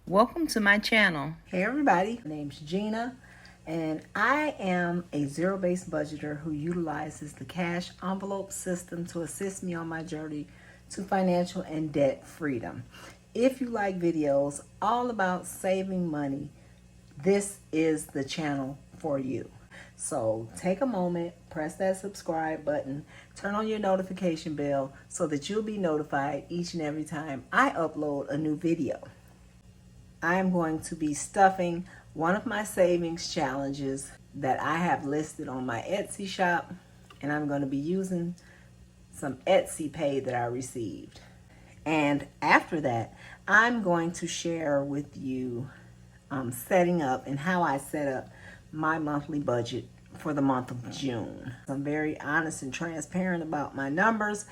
Welcome to my channel. Hey everybody, my name's Gina and I am a zero-based budgeter who utilizes the cash envelope system to assist me on my journey to financial and debt freedom. If you like videos all about saving money, this is the channel for you. So take a moment, press that subscribe button, turn on your notification bell so that you'll be notified each and every time I upload a new video. I am going to be stuffing one of my savings challenges that I have listed on my Etsy shop, and I'm going to be using some Etsy pay that I received. And after that, I'm going to share with you setting up and how I set up my monthly budget for the month of June. I'm very honest and transparent about my numbers,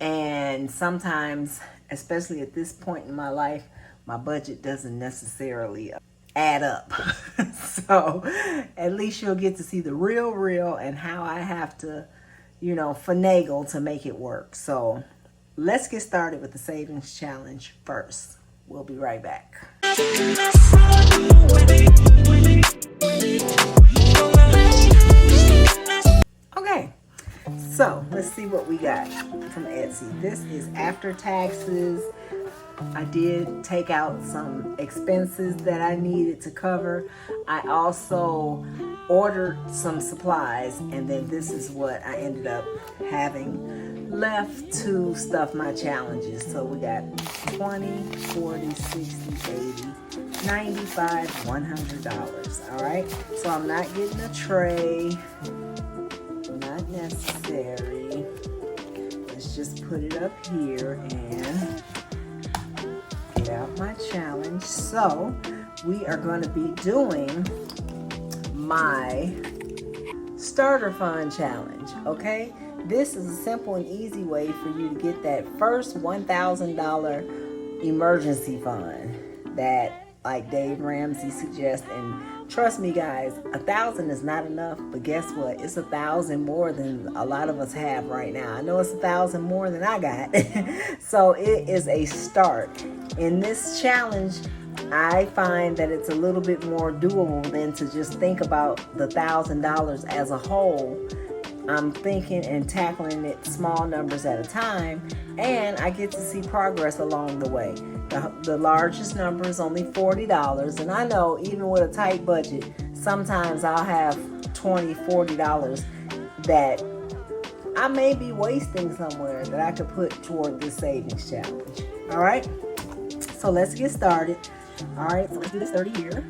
and sometimes, especially at this point in my life, my budget doesn't necessarily add up. So at least you'll get to see the real and how I have to, finagle to make it work. So let's get started with the savings challenge first. We'll be right back. Okay, so let's see what we got from Etsy. This is after taxes. I did take out some expenses that I needed to cover. I also ordered some supplies, and then this is what I ended up having left to stuff my challenges. So we got 20, 40, 60, 80, 95, $100. All right, so I'm not getting a tray, not necessary. Let's just put it up here and out my challenge. So we are going to be doing my starter fund challenge. Okay, this is a simple and easy way for you to get that first $1,000 emergency fund that, like Dave Ramsey suggests. And trust me guys, 1,000 is not enough, but guess what, it's 1,000 more than a lot of us have right now. I know it's 1,000 more than I got. So it is a start. In this challenge, I find that it's a little bit more doable than to just think about the $1,000 as a whole. I'm thinking and tackling it small numbers at a time, and I get to see progress along the way. The largest number is only $40, and I know even with a tight budget, sometimes I'll have $20, $40 that I may be wasting somewhere that I could put toward this savings challenge. All right, so let's get started. All right, so let's do this 30 here.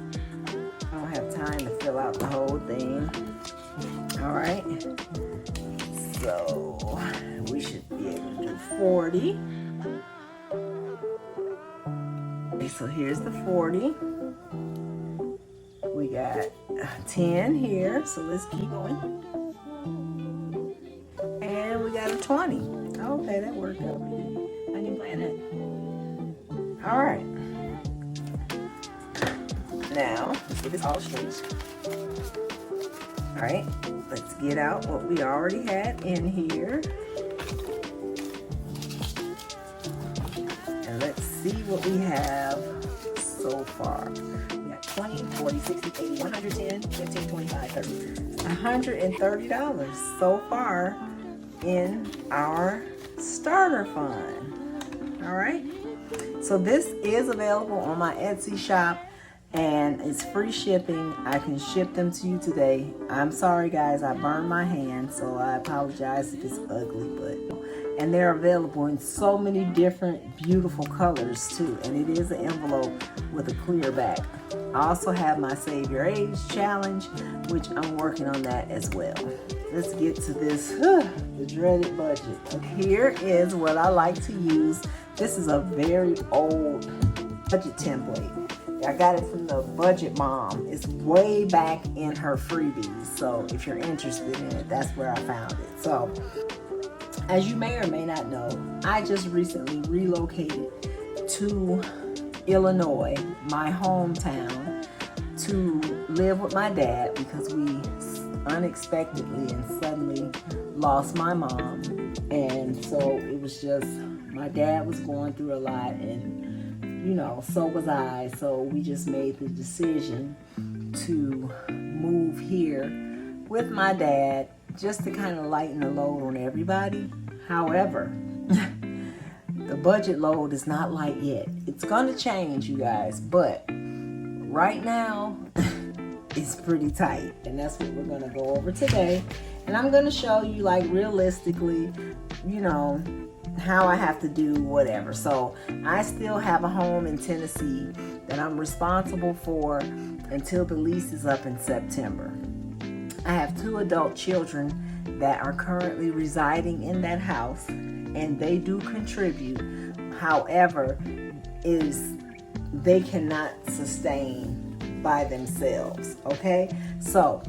I don't have time to fill out the whole thing. All right, so we should be able to do 40. Okay, so here's the 40. We got 10 here, so let's keep going. And we got a 20. Okay, that worked out. I didn't plan that. All right. Now, let's get this all straight. All right, let's get out what we already had in here. And let's see what we have so far. We got 20, 40, 60, 80, 110, 15, 25, 30. $130 so far in our starter fund. All right. So this is available on my Etsy shop, and it's free shipping. I can ship them to you today. I'm sorry guys, I burned my hand, so I apologize if it's ugly, and they're available in so many different beautiful colors too, and it is an envelope with a clear back. I also have my Save Your Age challenge, which I'm working on that as well. Let's get to this, the dreaded budget. Here is what I like to use. This is a very old budget template. I got it from the Budget Mom. It's way back in her freebies. So if you're interested in it, that's where I found it. So as you may or may not know, I just recently relocated to Illinois, my hometown, to live with my dad because we unexpectedly and suddenly lost my mom. And so it was just, my dad was going through a lot, and you know, so was I. So we just made the decision to move here with my dad just to kind of lighten the load on everybody. However, the budget load is not light yet. It's going to change, you guys, but right now it's pretty tight, and that's what we're going to go over today. And I'm going to show you, like, realistically, you know, how I have to do whatever. So I still have a home in Tennessee that I'm responsible for until the lease is up in September. I have 2 adult children that are currently residing in that house, and they do contribute. However, they cannot sustain by themselves. Okay, so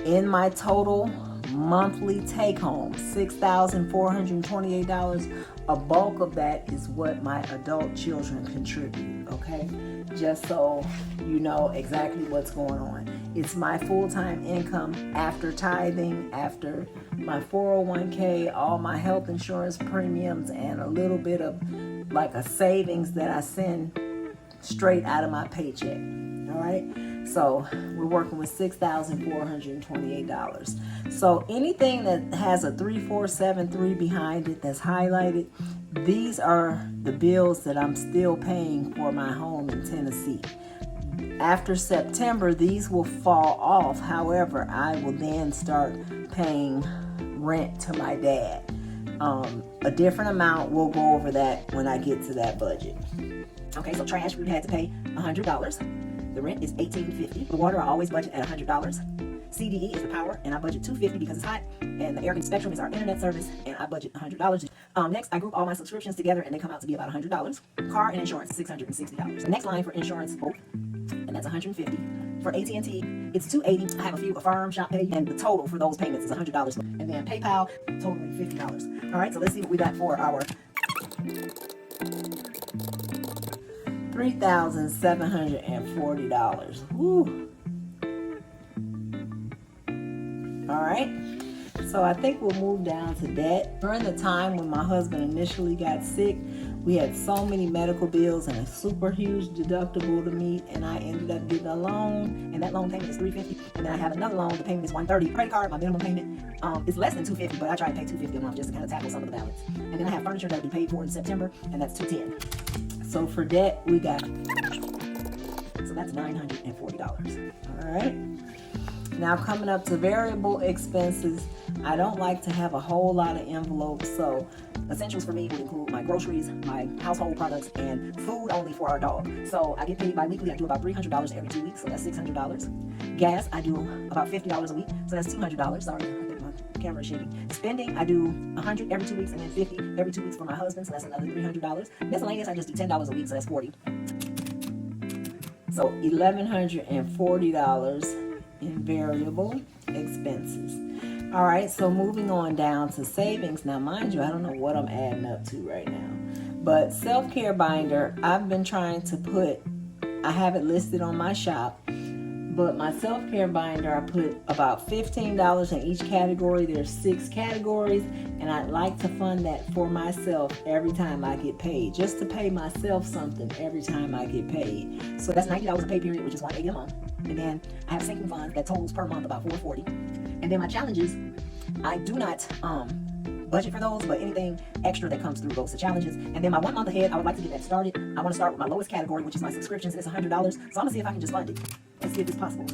in my total monthly take home, $6,428, a bulk of that is what my adult children contribute. Okay, just so you know exactly what's going on. It's my full-time income after tithing, after my 401k, all my health insurance premiums, and a little bit of like a savings that I send straight out of my paycheck. All right, so we're working with $6,428. So anything that has a 3473 behind it that's highlighted, these are the bills that I'm still paying for my home in Tennessee. After September, these will fall off. However, I will then start paying rent to my dad. A different amount. We'll go over that when I get to that budget. Okay, so trash, we had to pay $100. The rent is $18.50. The water, I always budget at $100. CDE is the power, and I budget $250 because it's hot. And the air spectrum is our internet service, and I budget $100. Next, I group all my subscriptions together, and they come out to be about $100. Car and insurance, $660. The next line for insurance, both, and that's $150. For AT&T, it's $280. I have a few Affirm, Shop Pay, and the total for those payments is $100. And then PayPal, totally $50. All right, so let's see what we got for our $3,740. Woo. All right, so I think we'll move down to debt. During the time when my husband initially got sick, we had so many medical bills and a super huge deductible to meet, and I ended up getting a loan, and that loan payment is $350. And then I have another loan, the payment is $130. Credit card, my minimum payment is less than $250, but I try to pay $250 a month just to kind of tackle some of the balance. And then I have furniture that will be paid for in September, and that's $210. So for debt, we got, so that's $940. All right. Now coming up to variable expenses, I don't like to have a whole lot of envelopes, so essentials for me would include my groceries, my household products, and food only for our dog. So I get paid bi-weekly. I do about $300 every 2 weeks, so that's $600. Gas, I do about $50 a week, so that's $200. Sorry, I think my camera is shaking. Spending, I do $100 every 2 weeks, and then $50 every 2 weeks for my husband, so that's another $300. Miscellaneous, I just do $10 a week, so that's $40. So $1,140 in variable expenses. All right, so moving on down to savings. Now, mind you, I don't know what I'm adding up to right now, but self-care binder, I've been trying to put, I have it listed on my shop, but my self-care binder, I put about $15 in each category. There's 6 categories, and I'd like to fund that for myself every time I get paid, just to pay myself something every time I get paid. So that's $90 a pay period, which is $180 a month. And then I have sinking funds that totals per month about $440. And then my challenges, I do not budget for those, but anything extra that comes through goes to challenges. And then my 1 month ahead, I would like to get that started. I want to start with my lowest category, which is my subscriptions, and it's $100. So I'm gonna see if I can just fund it. Let's see if it's possible.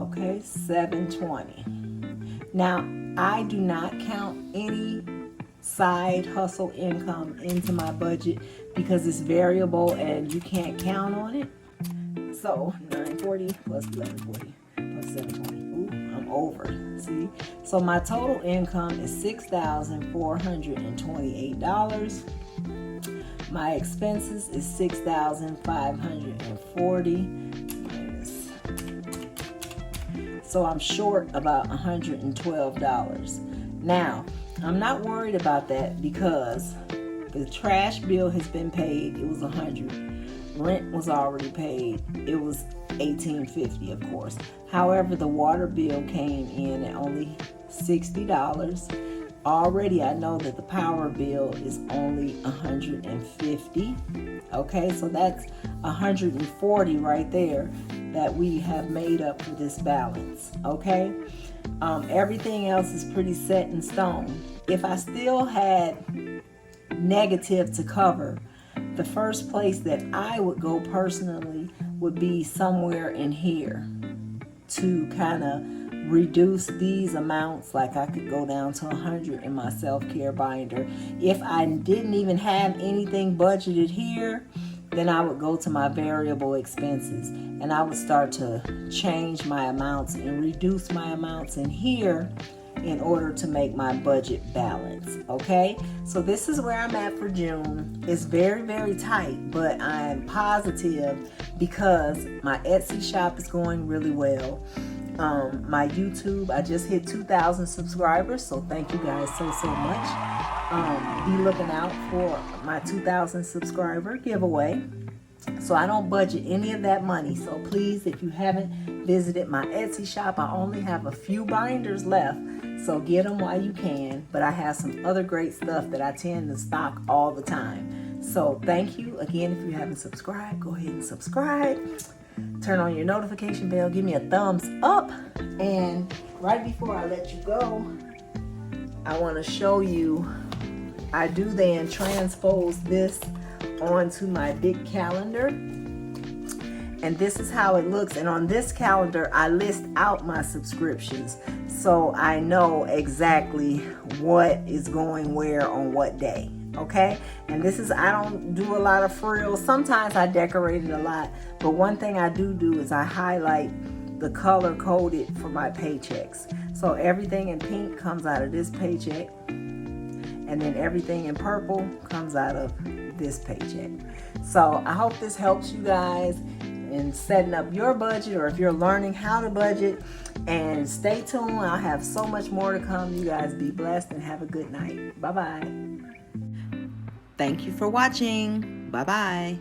Okay, $720. Now, I do not count any side hustle income into my budget because it's variable and you can't count on it. So $940 plus $1140 plus $720. Ooh, I'm over. See? So my total income is $6,428. My expenses is $6,540. So I'm short about $112. Now, I'm not worried about that because the trash bill has been paid. It was $100. Rent was already paid. It was $18.50, of course. However, the water bill came in at only $60. already I know that the power bill is only $150. Okay, so that's $140 right there that we have made up for this balance. Okay, everything else is pretty set in stone. If I still had negative to cover, the first place that I would go personally would be somewhere in here to kind of reduce these amounts. Like I could go down to 100 in my self-care binder. If I didn't even have anything budgeted here, then I would go to my variable expenses and I would start to change my amounts and reduce my amounts in here in order to make my budget balance. Okay, so this is where I'm at for June. It's very, very tight, but I'm positive because my Etsy shop is going really well. My YouTube, I just hit 2,000 subscribers, so thank you guys so much. Be looking out for my 2,000 subscriber giveaway. So I don't budget any of that money. So please, if you haven't visited my Etsy shop, I only have a few binders left. So get them while you can. But I have some other great stuff that I tend to stock all the time. So thank you. Again, if you haven't subscribed, go ahead and subscribe. Turn on your notification bell. Give me a thumbs up. And right before I let you go, I want to show you, I do then transpose this onto my big calendar. And this is how it looks. And on this calendar, I list out my subscriptions. So I know exactly what is going where on what day. Okay, and this is, I don't do a lot of frills. Sometimes I decorate it a lot, but one thing I do is I highlight the color coded for my paychecks. So everything in pink comes out of this paycheck, and then everything in purple comes out of this paycheck. So I hope this helps you guys in setting up your budget, or if you're learning how to budget. And stay tuned, I'll have so much more to come. You guys be blessed and have a good night. Bye-bye. Thank you for watching. Bye-bye.